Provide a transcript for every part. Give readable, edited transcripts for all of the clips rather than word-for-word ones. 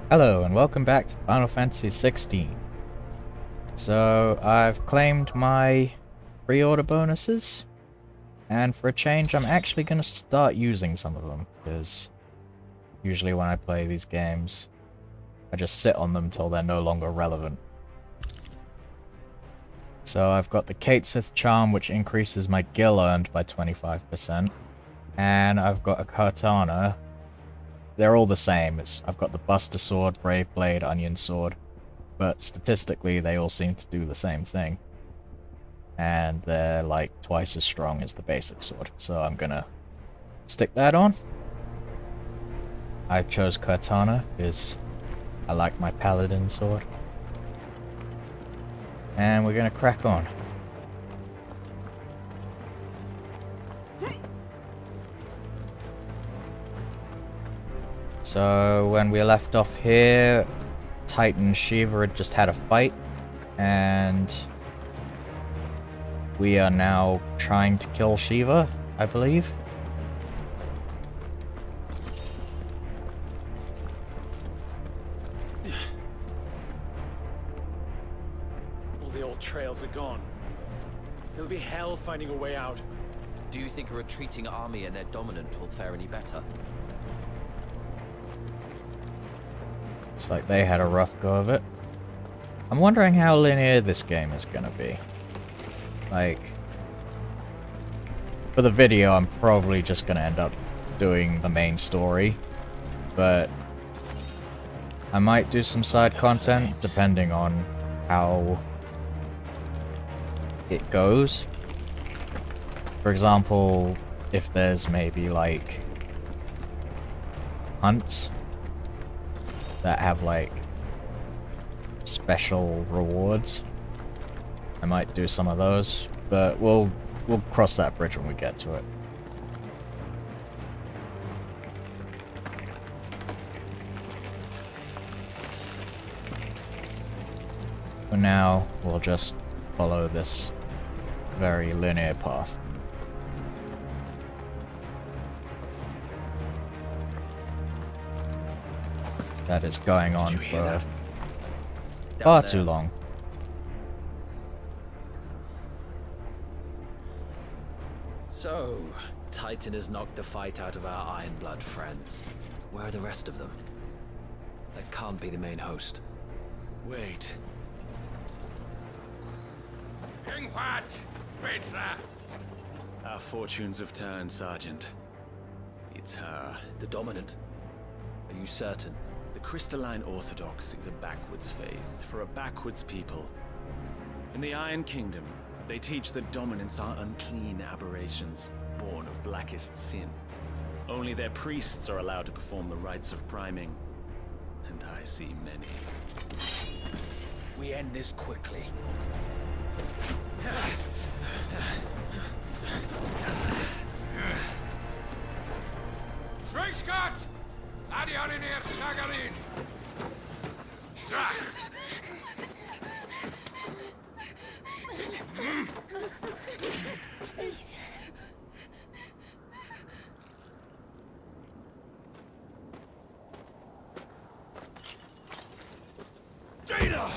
Hello and welcome back to Final Fantasy XVI. So I've claimed my pre-order bonuses, and for a change I'm actually going to start using some of them, because usually when I play these games I just sit on them until they're no longer relevant. So I've got the Katesith Charm, which increases my gil earned by 25%, and I've got a Katana. They're all the same. I've got the Buster Sword, Brave Blade, Onion Sword, but statistically they all seem to do the same thing. And they're like twice as strong as the basic sword, so I'm gonna stick that on. I chose Katana because I like my Paladin sword. And we're gonna crack on. So when we left off here, Titan Shiva had just had a fight, and we are now trying to kill Shiva, I believe. All the old trails are gone. It'll be hell finding a way out. Do you think a retreating army and their dominant will fare any better? Looks like they had a rough go of it. I'm wondering how linear this game is gonna be. Like, for the video I'm probably just gonna end up doing the main story, but I might do some side content depending on how it goes. For example, if there's maybe like hunts that have like special rewards, I might do some of those, but we'll cross that bridge when we get to it. For now, we'll just follow this very linear path. That is going on for far too long. So, Titan has knocked the fight out of our Ironblood friends. Where are the rest of them? That can't be the main host. Wait. Our fortunes have turned, Sergeant. It's her. The dominant? Are you certain? The Crystalline Orthodox is a backwards faith for a backwards people. In the Iron Kingdom, they teach that dominants are unclean aberrations, born of blackest sin. Only their priests are allowed to perform the rites of priming, and I see many. We end this quickly. Scott! Adion in here, Sagarin! Please. Data!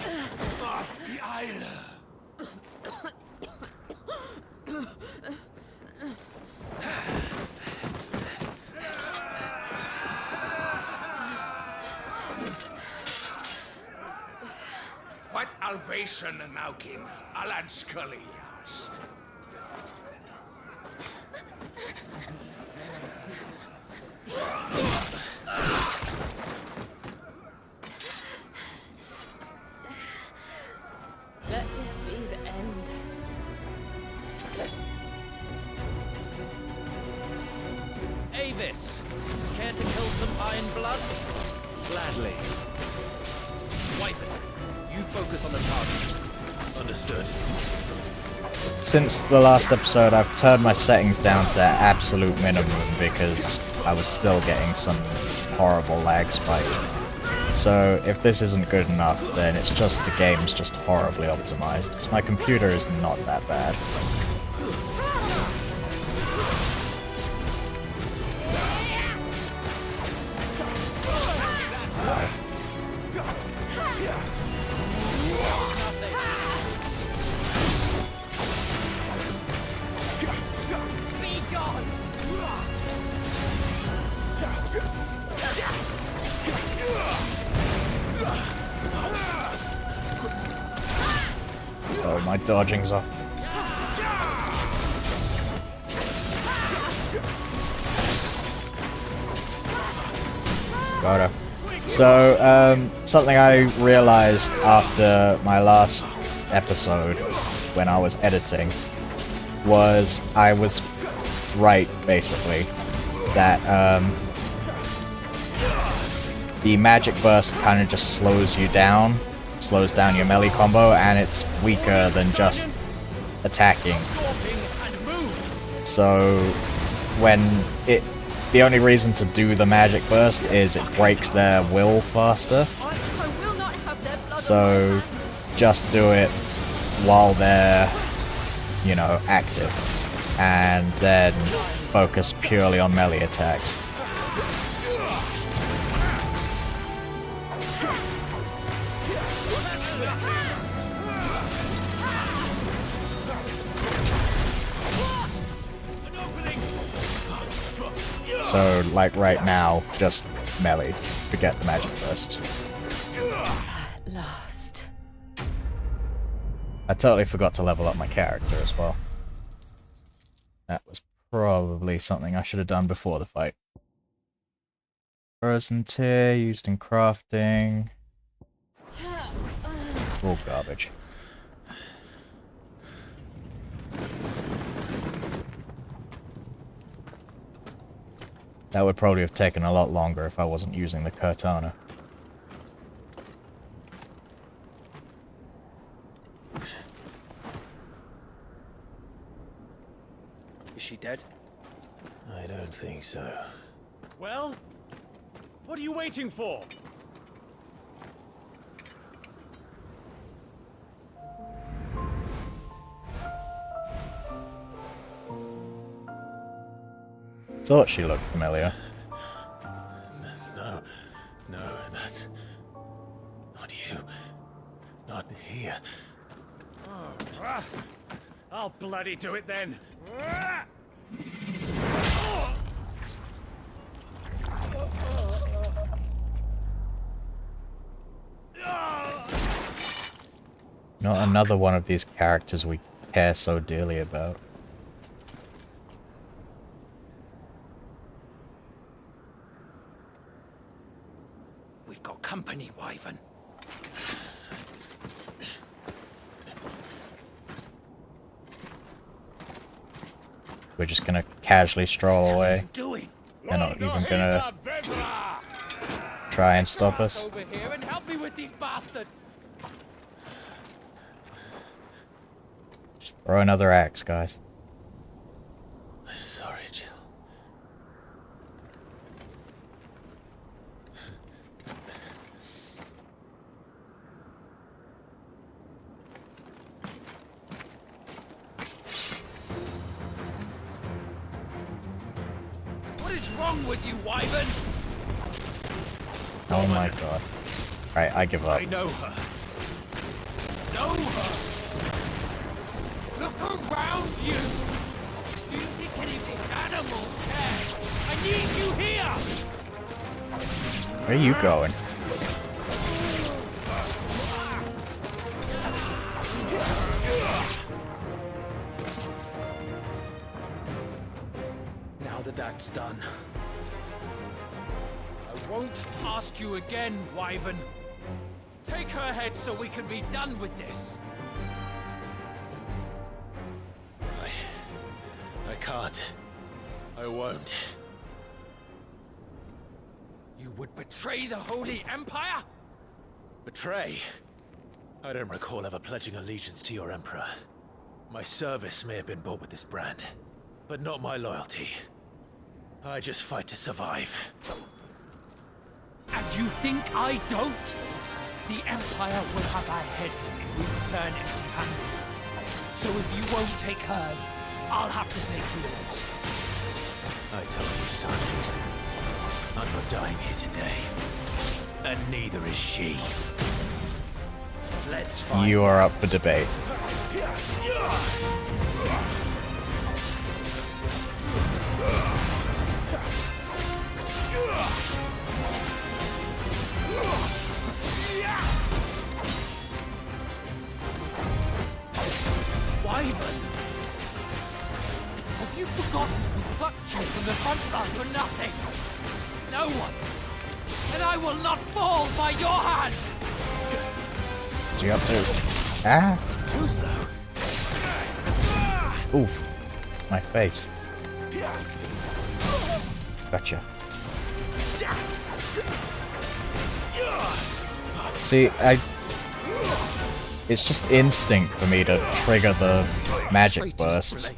Off the island! What Alvation Naukin, Alad Scully asked. Let this be the end. Avis! Care to kill some Ironblood? Gladly. Wyvern, you focus on the target. Understood. Since the last episode, I've turned my settings down to absolute minimum because I was still getting some horrible lag spikes. So if this isn't good enough, then it's just the game's just horribly optimized, because my computer is not that bad. my dodging's off. Got her. So, something I realized after my last episode, when I was editing, was I was right, basically, that, the magic burst kind of just slows down your melee combo, and it's weaker than just attacking. So, the only reason to do the magic burst is it breaks their will faster. So, just do it while they're, you know, active, and then focus purely on melee attacks. So, like right now, just melee. Forget the magic burst. At last. I totally forgot to level up my character as well. That was probably something I should have done before the fight. Frozen tear used in crafting. All garbage. That would probably have taken a lot longer if I wasn't using the katana. Is she dead? I don't think so. Well, what are you waiting for? Thought she looked familiar. No, that's not you. Not here. I'll bloody do it then. Not another one of these characters we care so dearly about. We've got company, Wyvern. We're just gonna casually stroll away. Doing? They're not even gonna try and stop us. Over here and help me with these bastards. Just throw another axe, guys. Sorry, Jill. What is wrong with you, Wyvern? Oh my god. Alright, I give up. I know her. Know her. Look around you. Do you think any of these animals care? I need you here. Where are you going? Now that that's done, I won't ask you again, Wyvern. Take her head so we can be done with this. I can't. I won't. You would betray the Holy Empire? Betray? I don't recall ever pledging allegiance to your Emperor. My service may have been bought with this brand, but not my loyalty. I just fight to survive. And you think I don't? The Empire will have our heads if we return empty-handed. So if you won't take hers, I'll have to take yours. I told you, Sergeant. I'm not dying here today. And neither is she. Let's find You are up for debate. are for nothing. No one. And I will not fall by your hand. What's he up to? Ah! Too slow. Oof. My face. Gotcha. See, it's just instinct for me to trigger the magic burst.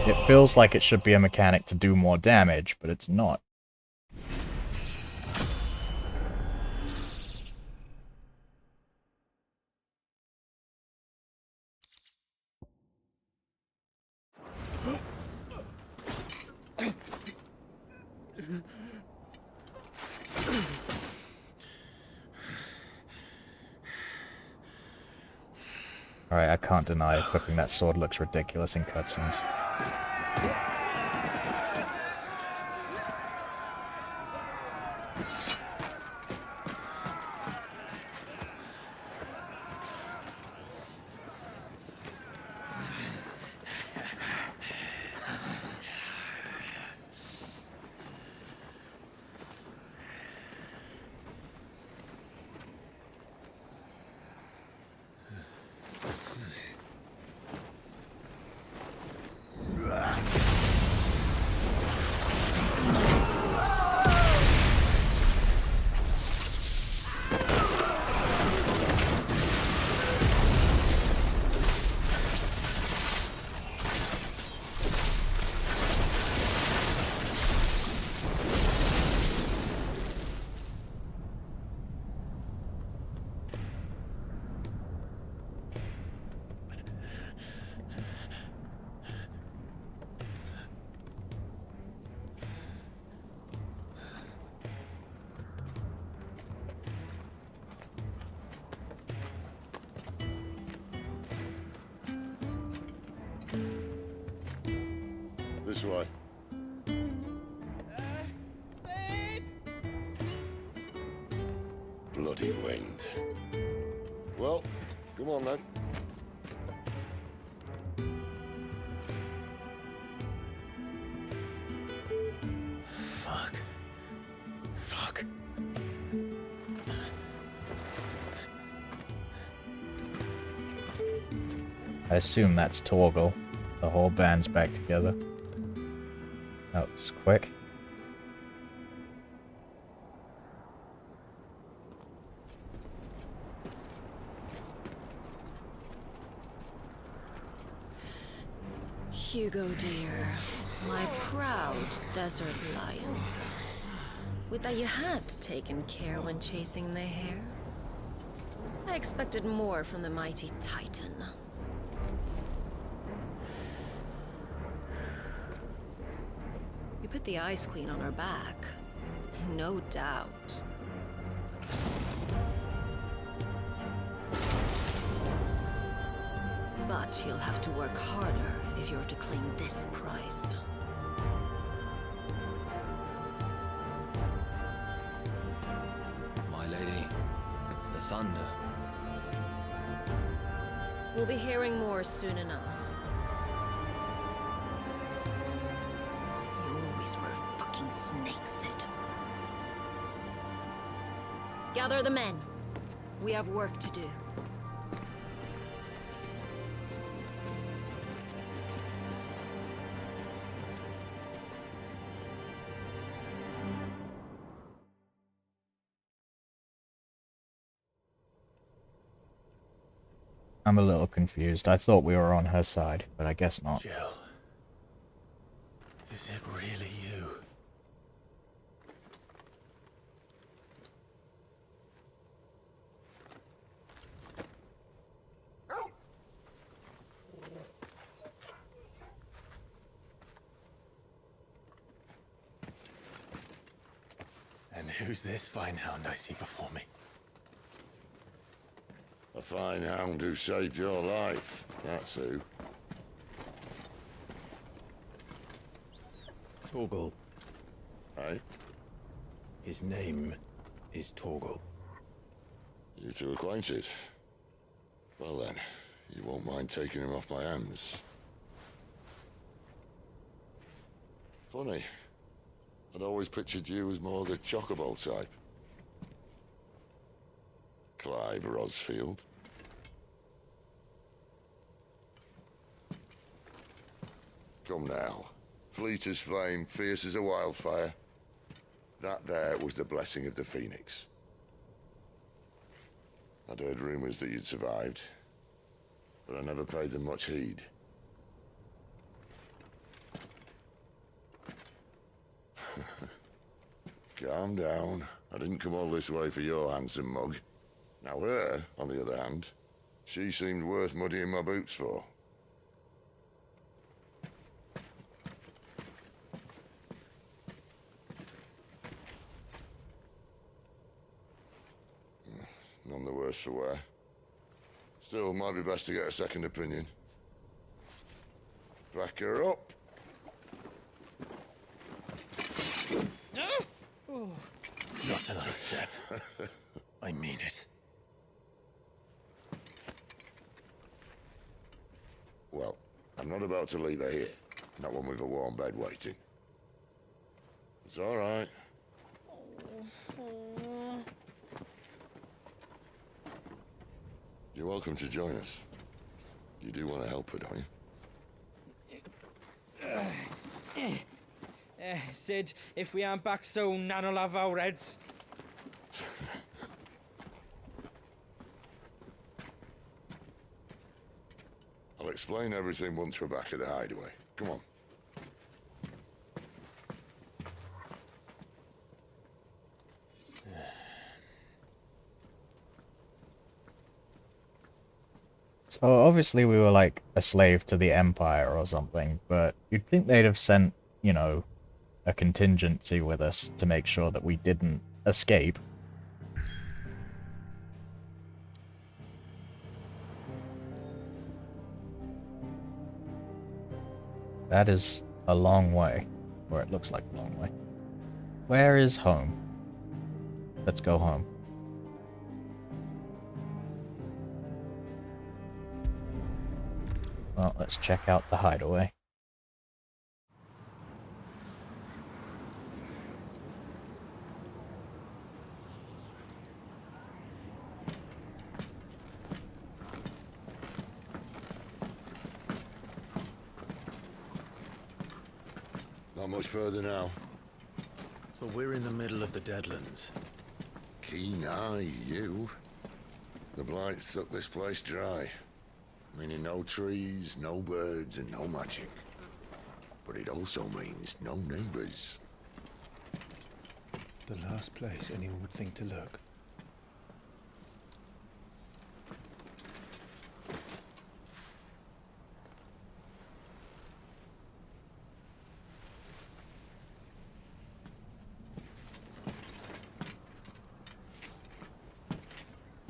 It feels like it should be a mechanic to do more damage, but it's not. Alright, I can't deny equipping that sword looks ridiculous in cutscenes. This way. Bloody wind. Well, come on then. Fuck. Fuck. I assume that's Torgal. The whole band's back together. That was quick. Hugo, dear, my proud desert lion. Would that you had taken care when chasing the hare. I expected more from the mighty Titan. We put the Ice Queen on her back, no doubt. But you'll have to work harder if you're to claim this prize. My lady, the thunder. We'll be hearing more soon enough. You always were a fucking snake, Sid. Gather the men. We have work to do. I'm a little confused. I thought we were on her side, but I guess not. Jill. Is it really you? And who's this fine hound I see before me? A fine hound who saved your life, that's who. Torgal. Eh? His name is Torgal. You two acquainted? Well then, you won't mind taking him off my hands. Funny. I'd always pictured you as more the chocobo type. Clive Rosfield. Come now. Fleet as flame, fierce as a wildfire. That there was the blessing of the Phoenix. I'd heard rumors that you'd survived, but I never paid them much heed. Calm down. I didn't come all this way for your handsome mug. Now her, on the other hand, she seemed worth muddying my boots for. None the worse for wear. Still, might be best to get a second opinion. Back her up. Not another step. I mean it. Well, I'm not about to leave her here. Not one with a warm bed waiting. It's all right. You're welcome to join us. You do want to help her, don't you? Sid, if we aren't back soon, Nan'll have our heads. I'll explain everything once we're back at the hideaway. Come on. So obviously we were like a slave to the Empire or something, but you'd think they'd have sent, you know, a contingency with us to make sure that we didn't escape. That is a long way, or it looks like a long way. Where is home? Let's go home. Well, let's check out the hideaway. Not much further now. But we're in the middle of the Deadlands. Keen eye, you. The blight sucked this place dry. Meaning no trees, no birds, and no magic. But it also means no neighbors. The last place anyone would think to look.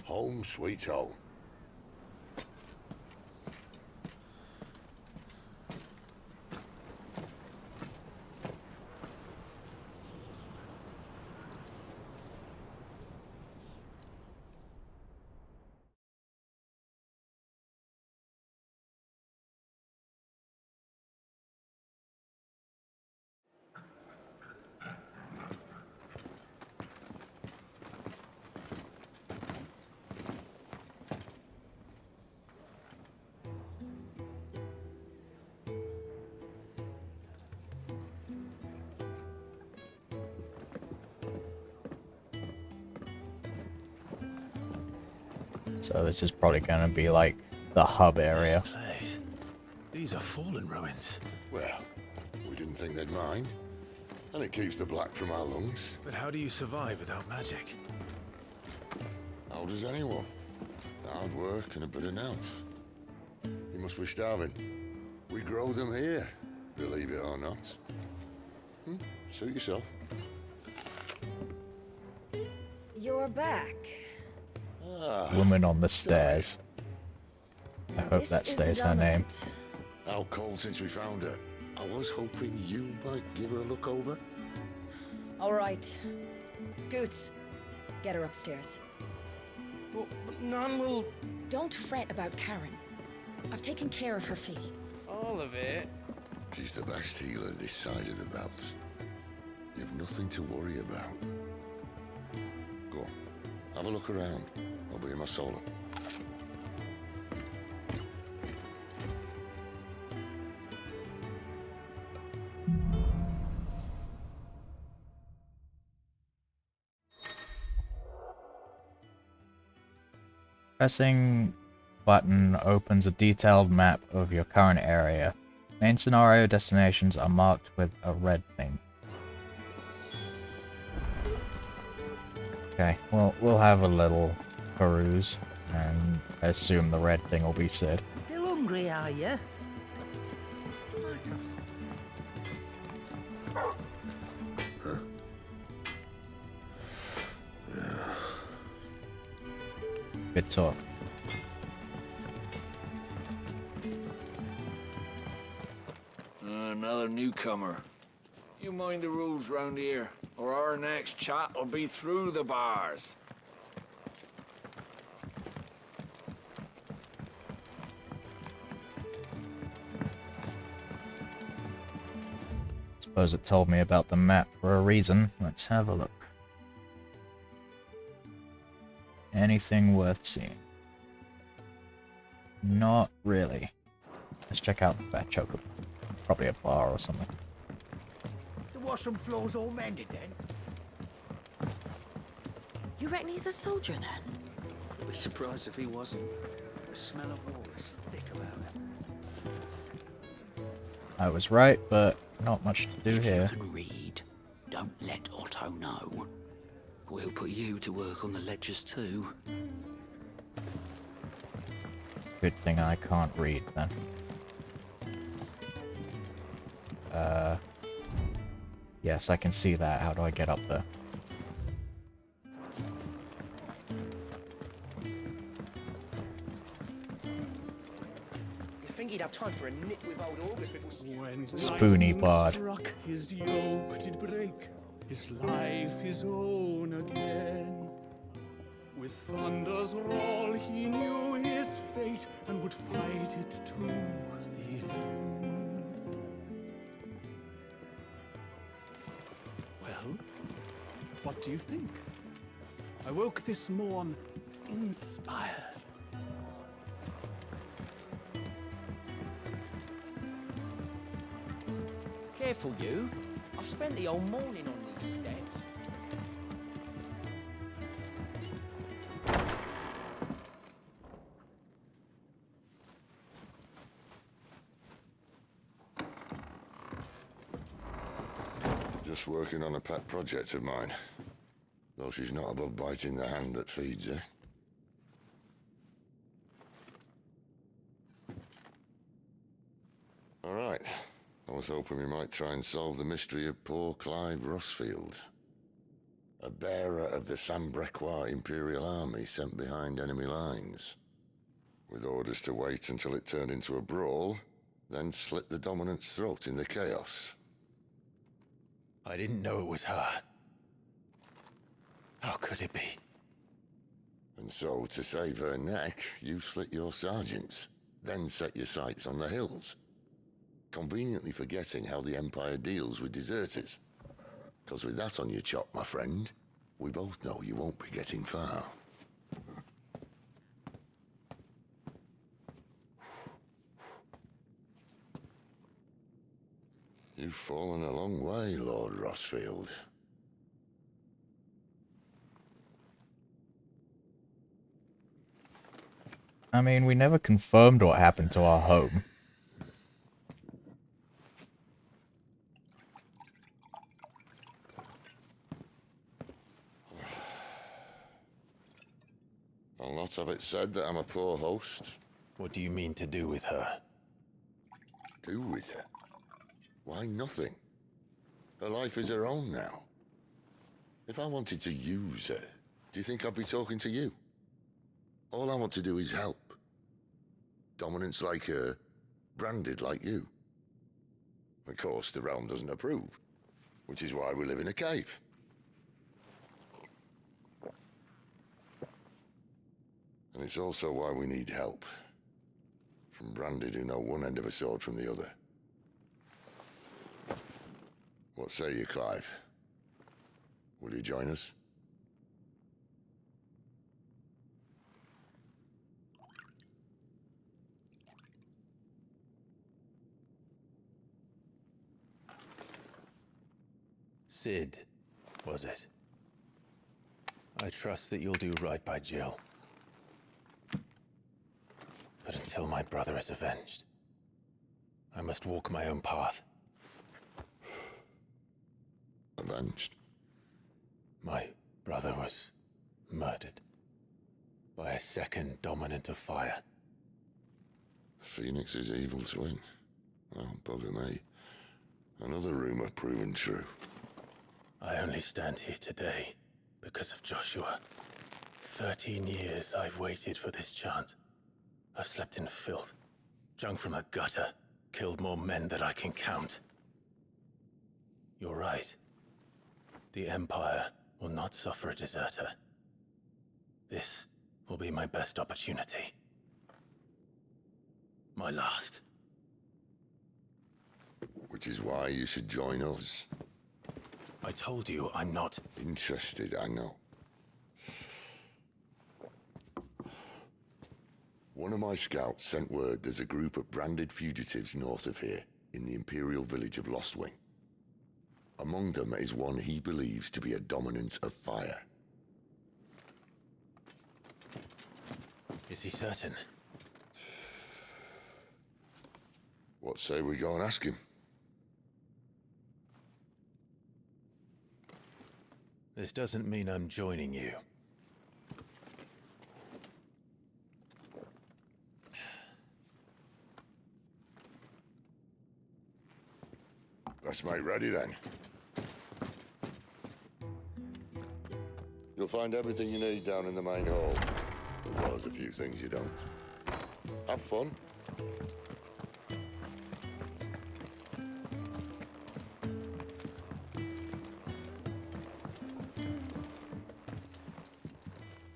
Home sweet home. So this is probably going to be like the hub area. This place. These are fallen ruins. Well, we didn't think they'd mind. And it keeps the black from our lungs. But how do you survive without magic? How does anyone? Hard work and a bit of nous. You must be starving. We grow them here, believe it or not. Suit yourself. You're back. Woman on the stairs. I hope This that is the stays her name. dominant. How cold since we found her. I was hoping you might give her a look over. All right. Goots, get her upstairs. But Nan will... Don't fret about Karen. I've taken care of her fee. All of it? She's the best healer this side of the belt. You've nothing to worry about. Go on, have a look around. I'll be in my solo. Pressing button opens a detailed map of your current area. Main scenario destinations are marked with a red thing. Okay, well, we'll have a little peruse, and I assume the red thing will be Sid. Still hungry, are you? Good talk. Another newcomer. You mind the rules round here, or our next chat will be through the bars. Suppose it told me about the map for a reason. Let's have a look. Anything worth seeing? Not really. Let's check out that choker. Probably a bar or something. The washroom floor's all mended then? You reckon he's a soldier then? I'd be surprised if he wasn't. The smell of war is thick about him. I was right, but not much to do here. If you can read, don't let Otto know. We'll put you to work on the ledgers too. Good thing I can't read then. Yes, I can see that. How do I get up there? You think he'd have time for a nip with old August before... When Spoony lightning bard. struck, his yoke did break, his life his own again. With thunder's roll he knew his fate, and would fight it to the end. Well, what do you think? I woke this morn inspired. Careful, you. I've spent the whole morning on these steps. Just working on a pet project of mine. Though she's not above biting the hand that feeds her. All right. I was hoping we might try and solve the mystery of poor Clive Rossfield. A bearer of the Sambrequois Imperial Army sent behind enemy lines. With orders to wait until it turned into a brawl, then slit the dominant's throat in the chaos. I didn't know it was her. How could it be? And so, to save her neck, you slit your sergeants, then set your sights on the hills. Conveniently forgetting how the Empire deals with deserters. Because with that on your chop, my friend, we both know you won't be getting far. You've fallen a long way, Lord Rossfield. I mean, we never confirmed what happened to our home. I'll not have it said that I'm a poor host. What do you mean to do with her? Do with her? Why, nothing. Her life is her own now. If I wanted to use her, do you think I'd be talking to you? All I want to do is help. Dominants like her, branded like you. Of course, the realm doesn't approve, which is why we live in a cave. And it's also why we need help. From branded who know one end of a sword from the other. What say you, Clive? Will you join us? Sid, was it? I trust that you'll do right by Jill. But until my brother is avenged, I must walk my own path. Avenged? My brother was murdered by a second dominant of fire. Phoenix's evil twin. Oh, bugger me. Another rumor proven true. I only stand here today because of Joshua. 13 years I've waited for this chance. I've slept in filth, drunk from a gutter, killed more men than I can count. You're right. The Empire will not suffer a deserter. This will be my best opportunity. My last. Which is why you should join us. I told you I'm not Interested, I know. One of my scouts sent word there's a group of branded fugitives north of here, in the Imperial village of Lostwing. Among them is one he believes to be a dominant of fire. Is he certain? What say we go and ask him? This doesn't mean I'm joining you. Let's make ready then. You'll find everything you need down in the main hall, as well as a few things you don't. Have fun.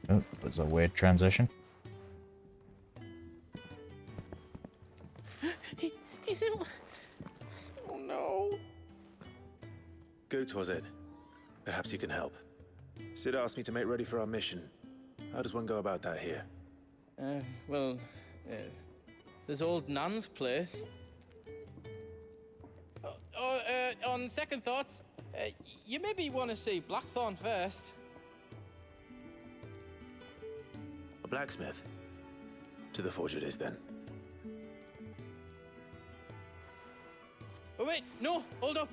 Oh, that was a weird transition. He's in... Oh no. Goots, was it? Perhaps you can help. Sid asked me to make ready for our mission. How does one go about that here? Well, there's old Nan's place. On second thoughts, you maybe want to see Blackthorn first. A blacksmith? To the forge it is, then. Oh wait, no, hold up.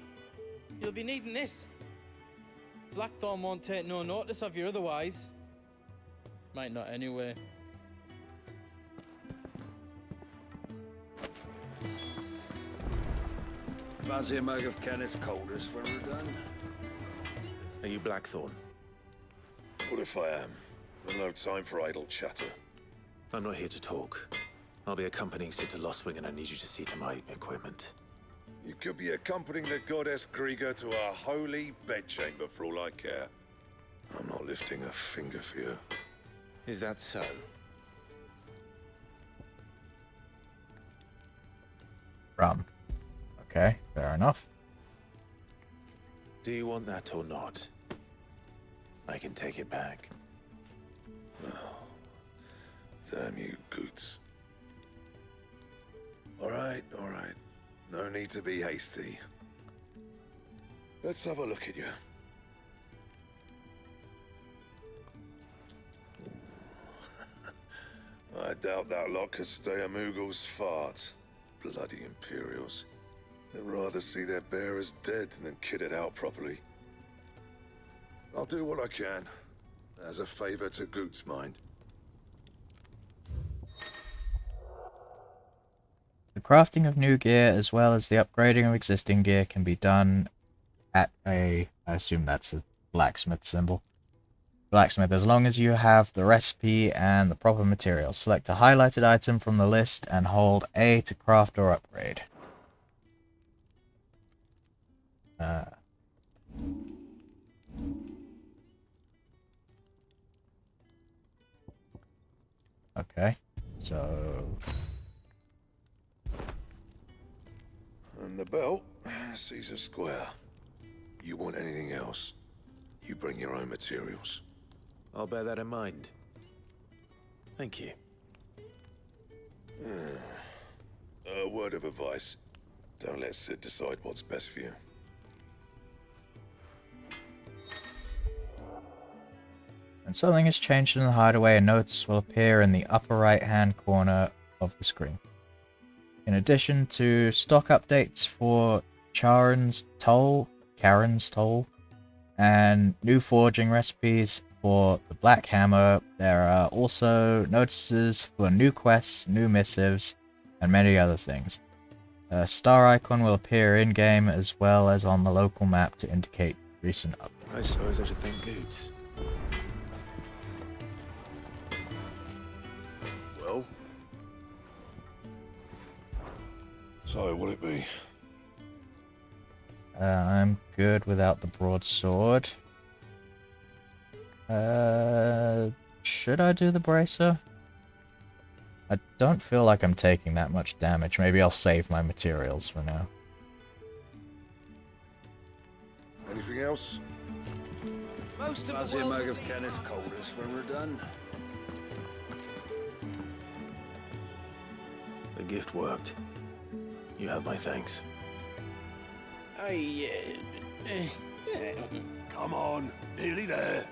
You'll be needing this. Blackthorn won't take no notice of you otherwise. Might not anyway. Fancy a mug of Kenneth's coldest when we're done? Are you Blackthorn? What if I am? There's no time for idle chatter. I'm not here to talk. I'll be accompanying Sid to Lostwing, and I need you to see to my equipment. You could be accompanying the goddess Krieger to our holy bedchamber for all I care. I'm not lifting a finger for you. Is that so? Rum. Okay, fair enough. Do you want that or not? I can take it back. Oh, damn you, Goots. All right. No need to be hasty. Let's have a look at you. I doubt that lot could stay a Moogle's fart. Bloody Imperials. They'd rather see their bearers dead than kitted out properly. I'll do what I can, as a favor to Goot's mind. The crafting of new gear as well as the upgrading of existing gear can be done at I assume that's a blacksmith symbol. Blacksmith, as long as you have the recipe and the proper materials. Select a highlighted item from the list and hold A to craft or upgrade. Okay, so... And the belt sees a square. You want anything else, you bring your own materials. I'll bear that in mind. Thank you. A word of advice. Don't let Sid decide what's best for you. When something is changed in the hideaway, a notice will appear in the upper right-hand corner of the screen. In addition to stock updates for Charon's Toll, and new forging recipes for the Black Hammer, there are also notices for new quests, new missives, and many other things. A star icon will appear in-game as well as on the local map to indicate recent updates. I suppose I should thank Goots. Well? So, what'll it be? I'm good without the broadsword. Should I do the bracer? I don't feel like I'm taking that much damage. Maybe I'll save my materials for now. Anything else? Most of the mug of Kenneth's coldest when we're done. The gift worked. You have my thanks. Come on, nearly there.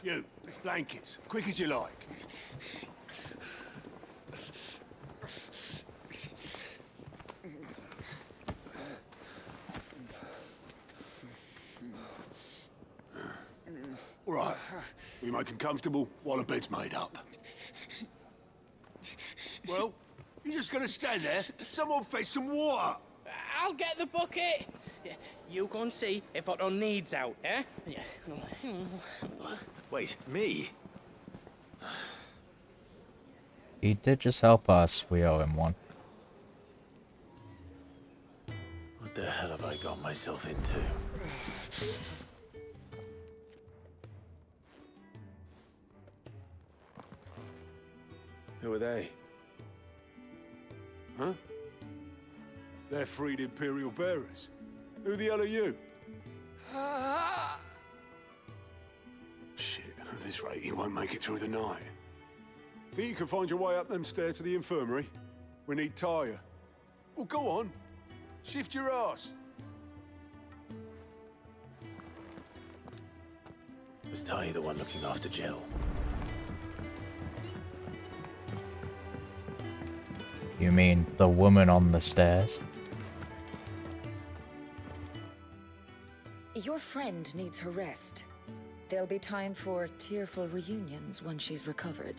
You, blankets, quick as you like. All right, we make 'em comfortable while the bed's made up. Well, you just gonna stand there? Someone fetch some water. I'll get the bucket. You go and see if Otto needs out, eh? Wait, me? He did just help us. We owe him one. What the hell have I got myself into? Who are they? Huh? They're freed Imperial bearers. Who the hell are you? Shit, at this rate, he won't make it through the night. Think you can find your way up them stairs to the infirmary? We need Taya. Well, go on. Shift your ass. Was Taya the one looking after Jill? You mean the woman on the stairs? Your friend needs her rest. There'll be time for tearful reunions once she's recovered.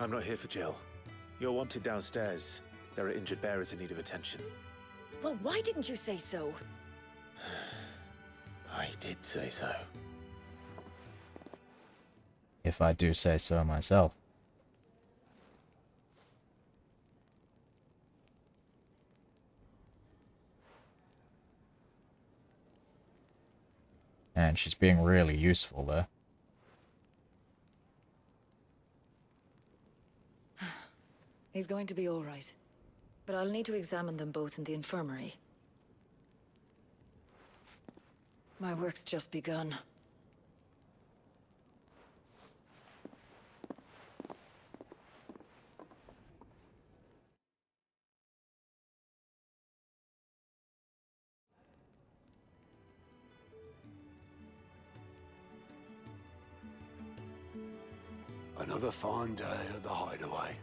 I'm not here for Jill. You're wanted downstairs. There are injured bearers in need of attention. Well, why didn't you say so? I did say so. If I do say so myself. And she's being really useful there. He's going to be all right. But I'll need to examine them both in the infirmary. My work's just begun. Another fine day at the hideaway.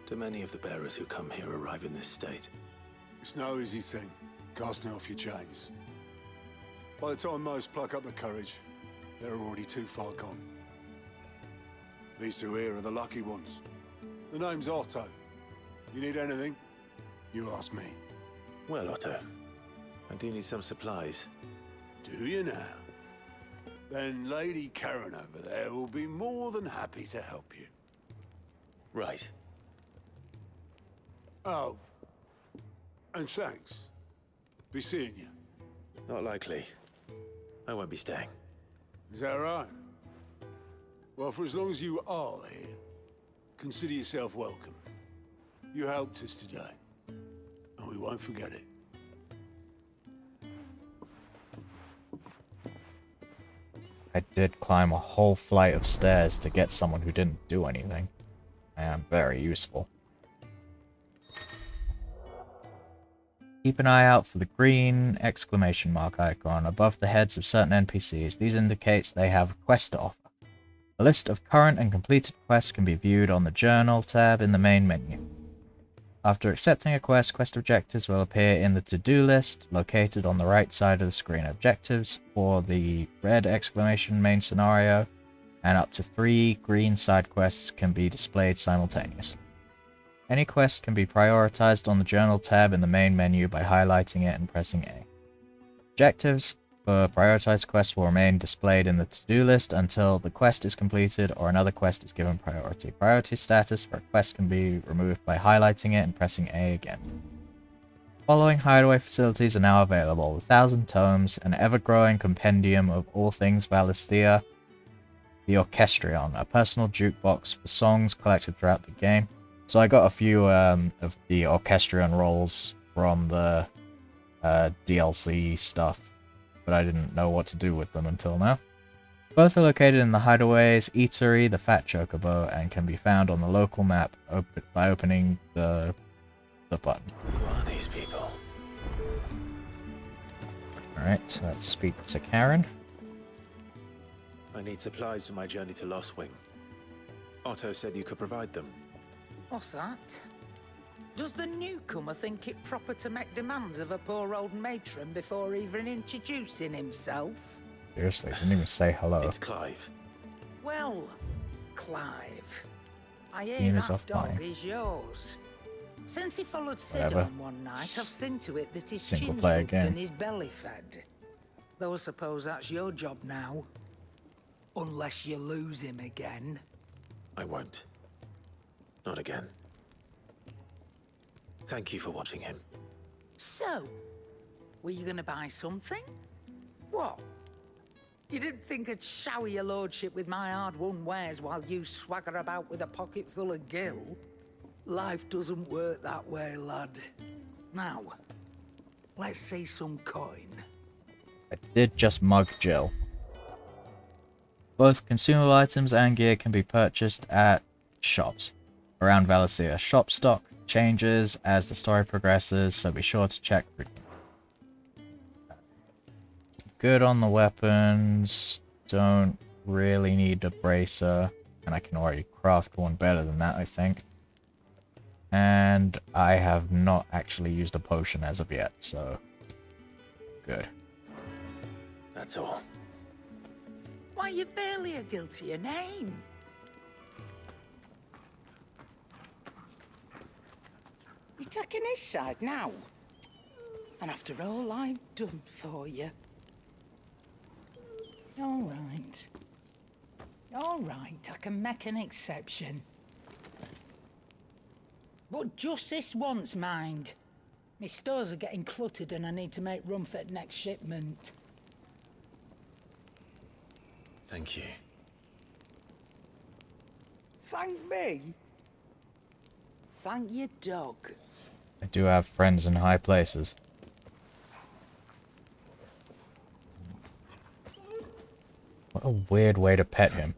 Do many of the bearers who come here arrive in this state? It's no easy thing, casting off your chains. By the time most pluck up the courage, they're already too far gone. These two here are the lucky ones. The name's Otto. You need anything, you ask me. Well, Otto, I do need some supplies. Do you now? Then Lady Karen over there will be more than happy to help you. Right. Oh. And thanks. Be seeing you. Not likely. I won't be staying. Is that right? Well, for as long as you are here, consider yourself welcome. You helped us today, and we won't forget it. I did climb a whole flight of stairs to get someone who didn't do anything. I am very useful. Keep an eye out for the green exclamation mark icon above the heads of certain NPCs. These indicates they have a quest to offer. A list of current and completed quests can be viewed on the Journal tab in the main menu. After accepting a quest, quest objectives will appear in the to-do list located on the right side of the screen. Objectives for the red exclamation main scenario and up to 3 green side quests can be displayed simultaneously. Any quest can be prioritized on the Journal tab in the main menu by highlighting it and pressing A. Objectives for prioritized quests will remain displayed in the to-do list until the quest is completed or another quest is given priority. Priority status for a quest can be removed by highlighting it and pressing A again. Following hideaway facilities are now available: 1,000 tomes, an ever-growing compendium of all things Valisthea, the Orchestrion, a personal jukebox for songs collected throughout the game. So I got a few of the Orchestrion rolls from the DLC stuff, but I didn't know what to do with them until now. Both are located in the Hideaway's Eatery, the Fat Chocobo, and can be found on the local map by opening the button. Who are these people? Alright, let's speak to Karen. I need supplies for my journey to Lost Wing. Otto said you could provide them. What's that? Does the newcomer think it proper to make demands of a poor old matron before even introducing himself? Seriously, didn't even say hello. It's Clive. Well, Clive, I Steam hear is that off dog mine. is yours. Since he followed Sid Whatever. on one night, I've seen to it that his Single chin player shoved game. and his belly fed. Though I suppose that's your job now. Unless you lose him again. I won't. Not again. Thank you for watching him. So, were you gonna buy something? What? You didn't think I'd shower your lordship with my hard-won wares while you swagger about with a pocket full of gil? Life doesn't work that way, lad. Now, let's see some coin. I did just mug Jill. Both consumable items and gear can be purchased at shops around Valisthea. Shop stock changes as the story progresses, so be sure to check. Good on the weapons. Don't really need a bracer, and I can already craft one better than that, I think. And I have not actually used a potion as of yet, so good. That's all. Why, you've barely a guiltier name. You're taking his side now? And after all I've done for you. All right. All right, I can make an exception. But just this once, mind. My stores are getting cluttered and I need to make room for the next shipment. Thank you. Thank me? Thank your dog. I do have friends in high places. What a weird way to pet him.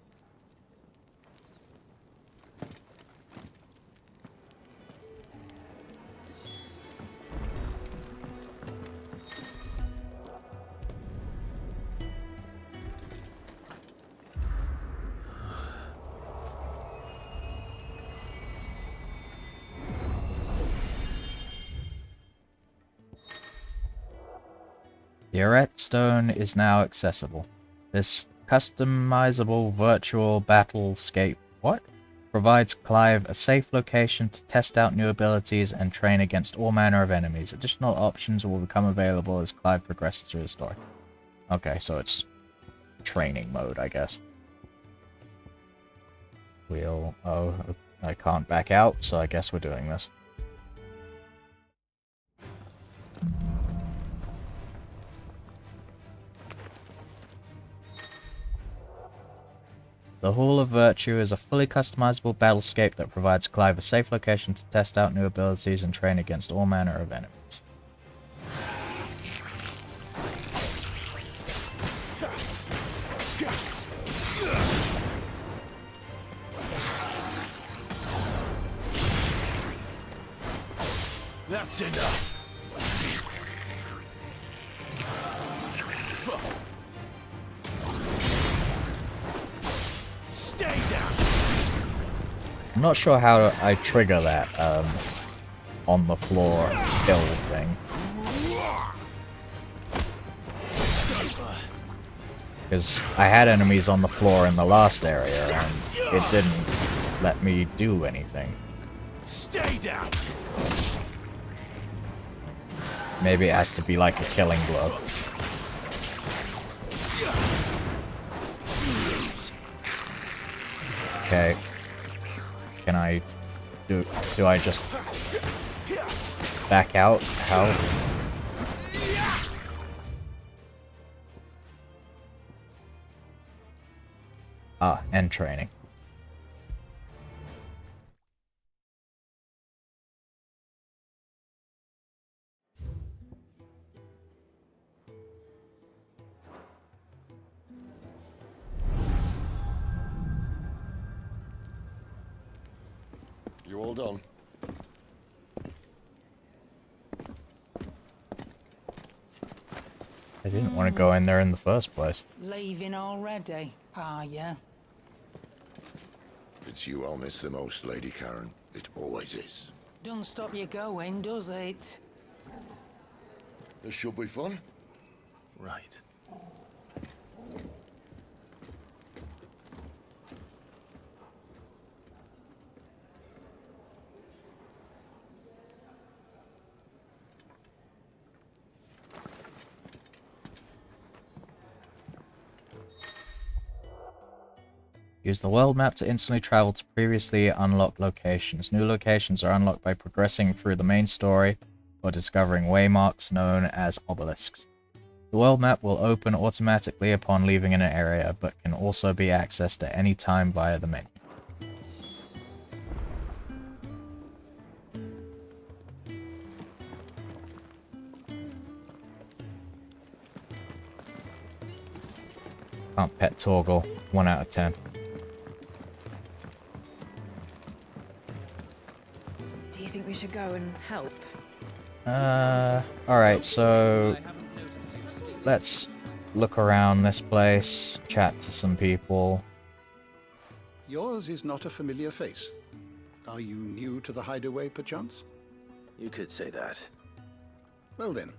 The Arret Stone is now accessible. This customizable virtual battlescape provides Clive a safe location to test out new abilities and train against all manner of enemies. Additional options will become available as Clive progresses through the story. Okay, so it's training mode, I guess. I can't back out, so I guess we're doing this. The Hall of Virtue is a fully customizable battlescape that provides Clive a safe location to test out new abilities and train against all manner of enemies. That's enough. Stay down. I'm not sure how I trigger that on the floor kill thing. Because I had enemies on the floor in the last area and it didn't let me do anything. Stay down. Maybe it has to be like a killing blow. Okay. Can I do I just back out? How? Ah, end training. You all done? I didn't want to go in there in the first place. Leaving already, are ya? It's you I'll miss the most, Lady Karen. It always is. Don't stop you going, does it? This should be fun. Right. Use the world map to instantly travel to previously unlocked locations. New locations are unlocked by progressing through the main story or discovering waymarks known as obelisks. The world map will open automatically upon leaving an area, but can also be accessed at any time via the menu. Can't pet Torgal. 1 out of 10. Do you think we should go and help? Alright, so let's look around this place, chat to some people. Yours is not a familiar face. Are you new to the hideaway, perchance? You could say that. Well then,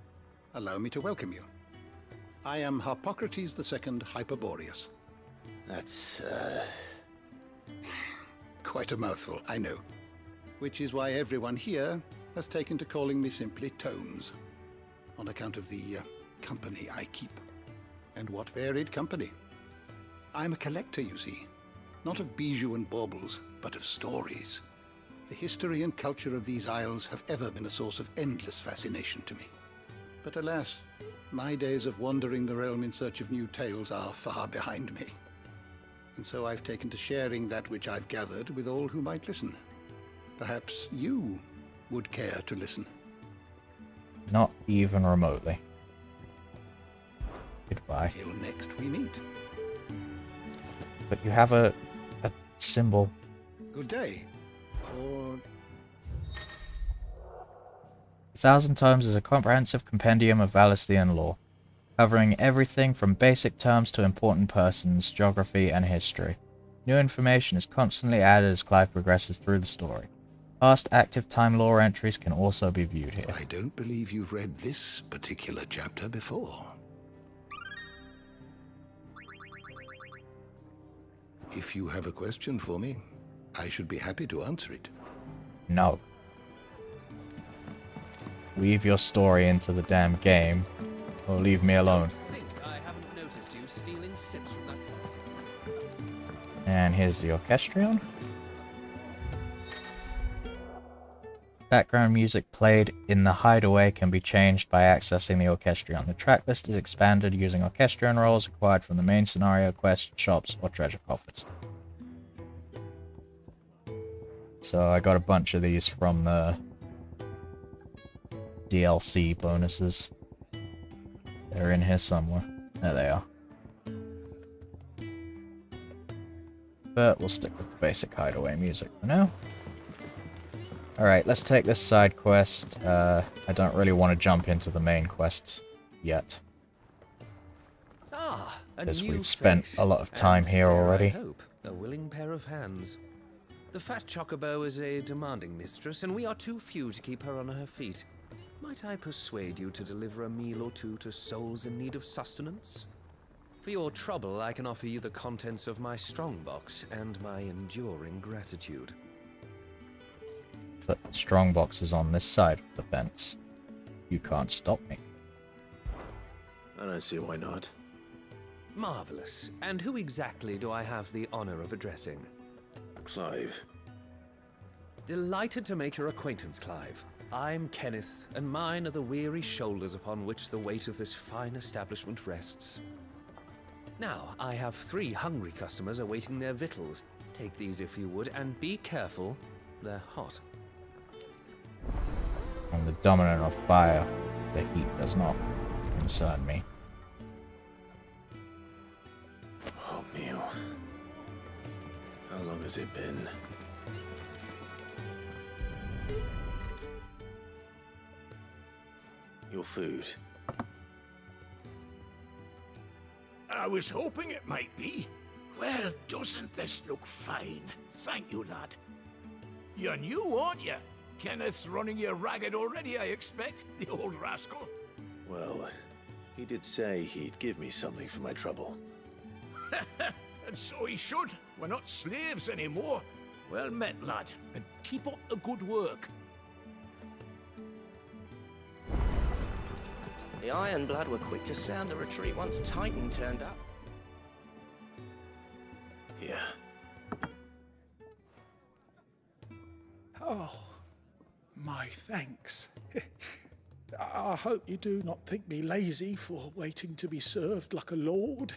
allow me to welcome you. I am Harpocrates II Hyperboreus. That's, Quite a mouthful, I know. Which is why everyone here has taken to calling me simply Tomes, on account of the company I keep. And what varied company. I'm a collector, you see. Not of bijou and baubles, but of stories. The history and culture of these isles have ever been a source of endless fascination to me. But alas, my days of wandering the realm in search of new tales are far behind me. And so I've taken to sharing that which I've gathered with all who might listen. Perhaps you would care to listen. Not even remotely. Goodbye. Till next we meet. But you have a symbol. Good day. Or... 1,000 Tomes is a comprehensive compendium of Valestian lore, covering everything from basic terms to important persons, geography, and history. New information is constantly added as Clive progresses through the story. Past active time lore entries can also be viewed here. I don't believe you've read this particular chapter before. If you have a question for me, I should be happy to answer it. No. Weave your story into the damn game, or leave me alone. I haven't noticed you stealing sips from that pot. And here's the orchestrion. Background music played in the hideaway can be changed by accessing the orchestrion. The track list is expanded using orchestrion rolls acquired from the main scenario, quests, shops, or treasure coffers. So I got a bunch of these from the DLC bonuses. They're in here somewhere. There they are. But we'll stick with the basic hideaway music for now. Alright, let's take this side quest. I don't really want to jump into the main quest yet. Because we've spent a lot of time here already. I hope, a willing pair of hands. The fat chocobo is a demanding mistress, and we are too few to keep her on her feet. Might I persuade you to deliver a meal or two to souls in need of sustenance? For your trouble, I can offer you the contents of my strongbox and my enduring gratitude. The strongbox is on this side of the fence. You can't stop me. I don't see why not. Marvelous. And who exactly do I have the honor of addressing? Clive. Delighted to make your acquaintance, Clive. I'm Kenneth, and mine are the weary shoulders upon which the weight of this fine establishment rests. Now, I have 3 hungry customers awaiting their victuals. Take these if you would, and be careful, they're hot. I'm the dominant of fire. The heat does not concern me. Oh, meal. How long has it been? Your food. I was hoping it might be. Well, doesn't this look fine? Thank you, lad. You're new, aren't you? Kenneth's running you ragged already, I expect, the old rascal. Well, he did say he'd give me something for my trouble. And so he should. We're not slaves anymore. Well met, lad, and keep up the good work. The Ironblood were quick to sound the retreat once Titan turned up. Yeah. Oh, my thanks. I hope you do not think me lazy for waiting to be served like a lord.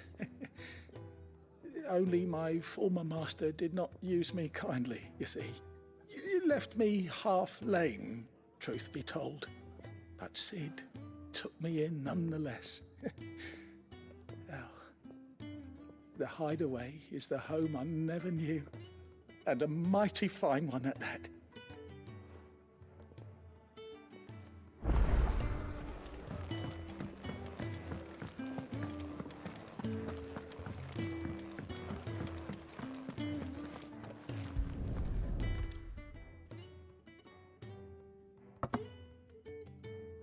Only my former master did not use me kindly, you see. You left me half lame, truth be told. But Sid took me in nonetheless. Well, the hideaway is the home I never knew, and a mighty fine one at that.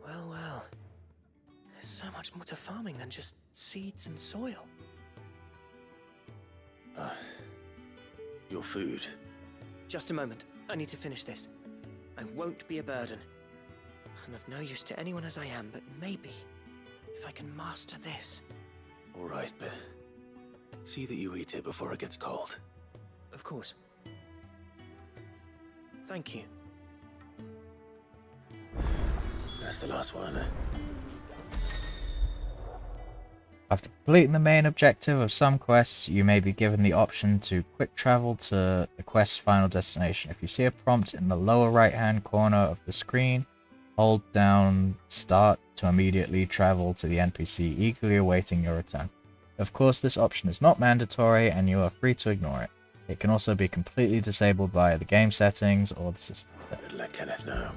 Well. There's so much more to farming than just seeds and soil. Your food. Just a moment. I need to finish this. I won't be a burden. I'm of no use to anyone as I am, but maybe if I can master this. All right, but see that you eat it before it gets cold. Of course. Thank you. That's the last one. After completing the main objective of some quests, you may be given the option to quick travel to the quest's final destination. If you see a prompt in the lower right hand corner of the screen, hold down start to immediately travel to the NPC eagerly awaiting your return. Of course, this option is not mandatory and you are free to ignore it. It can also be completely disabled via the game settings or the system. Better let Kenneth know.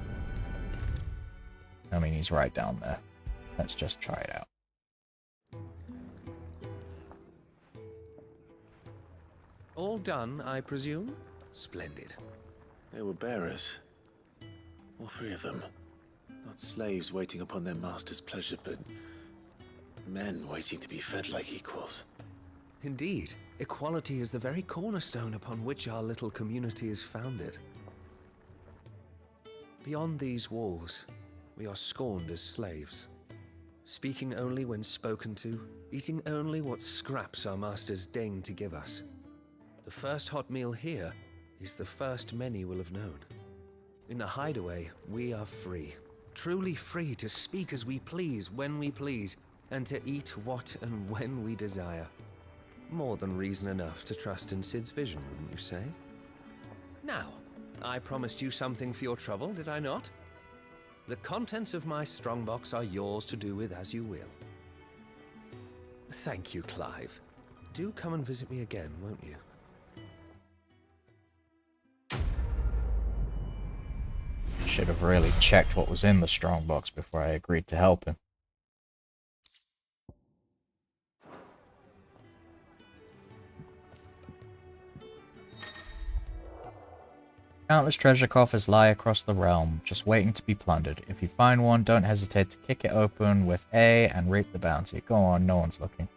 I mean, he's right down there. Let's just try it out. All done, I presume? Splendid. They were bearers. All 3 of them. Not slaves waiting upon their master's pleasure, but men waiting to be fed like equals. Indeed. Equality is the very cornerstone upon which our little community is founded. Beyond these walls, we are scorned as slaves. Speaking only when spoken to, eating only what scraps our masters deign to give us. The first hot meal here is the first many will have known. In the hideaway, we are free. Truly free to speak as we please, when we please, and to eat what and when we desire. More than reason enough to trust in Sid's vision, wouldn't you say? Now, I promised you something for your trouble, did I not? The contents of my strongbox are yours to do with as you will. Thank you, Clive. Do come and visit me again, won't you? Should have really checked what was in the strongbox before I agreed to help him. Countless treasure coffers lie across the realm, just waiting to be plundered. If you find one, don't hesitate to kick it open with A and reap the bounty. Go on, no one's looking.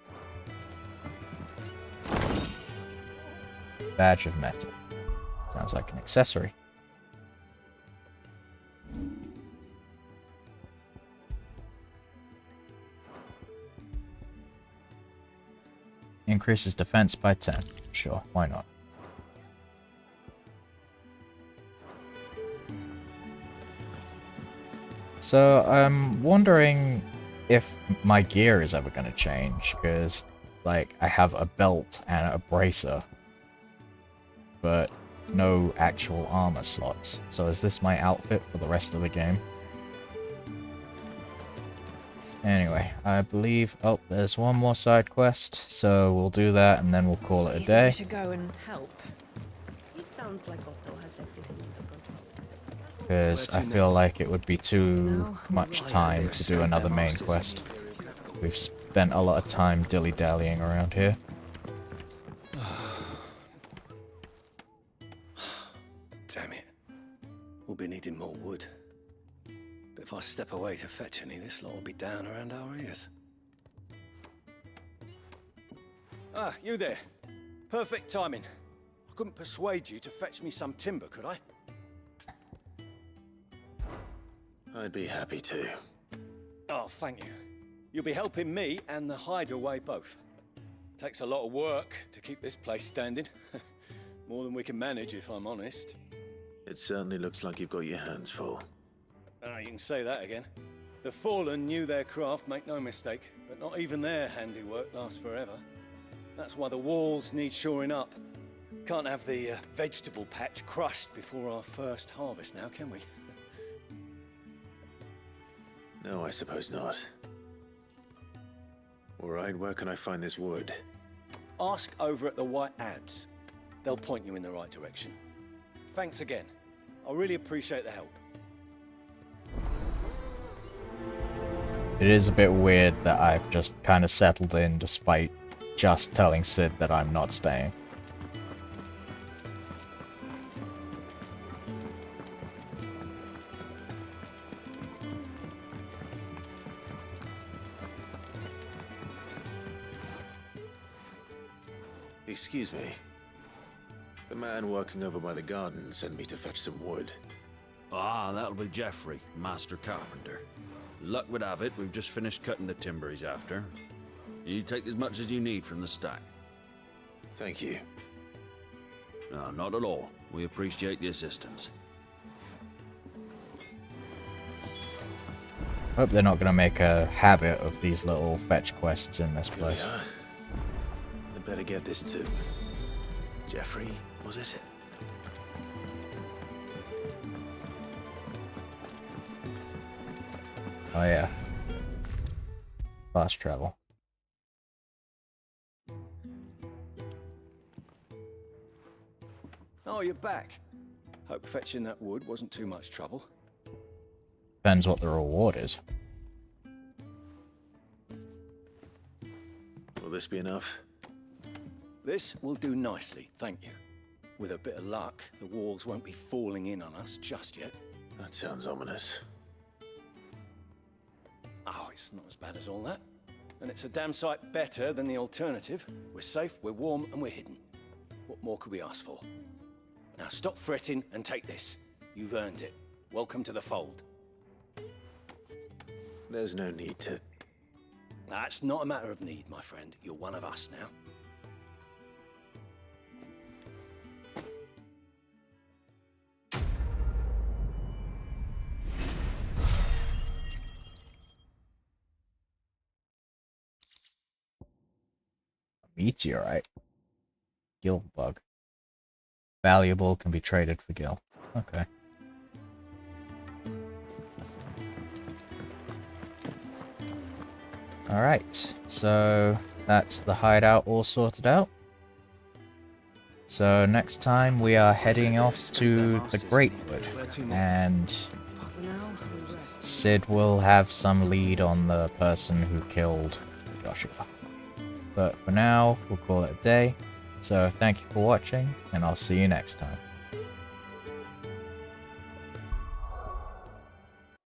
Badge of metal. Sounds like an accessory. Increases defense by 10. Sure, why not? So, I'm wondering if my gear is ever going to change, because, like, I have a belt and a bracer, but no actual armor slots. So is this my outfit for the rest of the game? Anyway, I believe... Oh, there's one more side quest, so we'll do that and then we'll call it a day. We should go and help. It sounds like Otto has everything under control. Because I feel like it would be too much time to do another main quest. We've spent a lot of time dilly-dallying around here. Damn it. We'll be needing more wood. But if I step away to fetch any, this lot will be down around our ears. Ah, you there. Perfect timing. I couldn't persuade you to fetch me some timber, could I? I'd be happy to. Oh, thank you. You'll be helping me and the hideaway both. Takes a lot of work to keep this place standing. More than we can manage, if I'm honest. It certainly looks like you've got your hands full. Ah, you can say that again. The Fallen knew their craft, make no mistake, but not even their handiwork lasts forever. That's why the walls need shoring up. Can't have the vegetable patch crushed before our first harvest now, can we? No, I suppose not. All right, where can I find this wood? Ask over at the White Ads. They'll point you in the right direction. Thanks again. I really appreciate the help. It is a bit weird that I've just kind of settled in despite just telling Sid that I'm not staying. Excuse me. The man working over by the garden sent me to fetch some wood. Ah, that'll be Geoffrey, Master Carpenter. Luck would have it, we've just finished cutting the timber he's after. You take as much as you need from the stack. Thank you. No, not at all. We appreciate the assistance. Hope they're not going to make a habit of these little fetch quests in this place. Yeah. I better get this to... Geoffrey, was it? Oh yeah. Fast travel. Oh, you're back. Hope fetching that wood wasn't too much trouble. Depends what the reward is. Will this be enough? This will do nicely, thank you. With a bit of luck, the walls won't be falling in on us just yet. That sounds ominous. Oh, it's not as bad as all that. And it's a damn sight better than the alternative. We're safe, we're warm, and we're hidden. What more could we ask for? Now stop fretting and take this. You've earned it. Welcome to the fold. There's no need to... That's not a matter of need, my friend. You're one of us now. Meteorite. Gill bug. Valuable, can be traded for gil. Okay. Alright, so that's the hideout all sorted out. So next time we are heading off to the Greatwood, and Sid will have some lead on the person who killed Joshua. But for now, we'll call it a day. So thank you for watching, and I'll see you next time.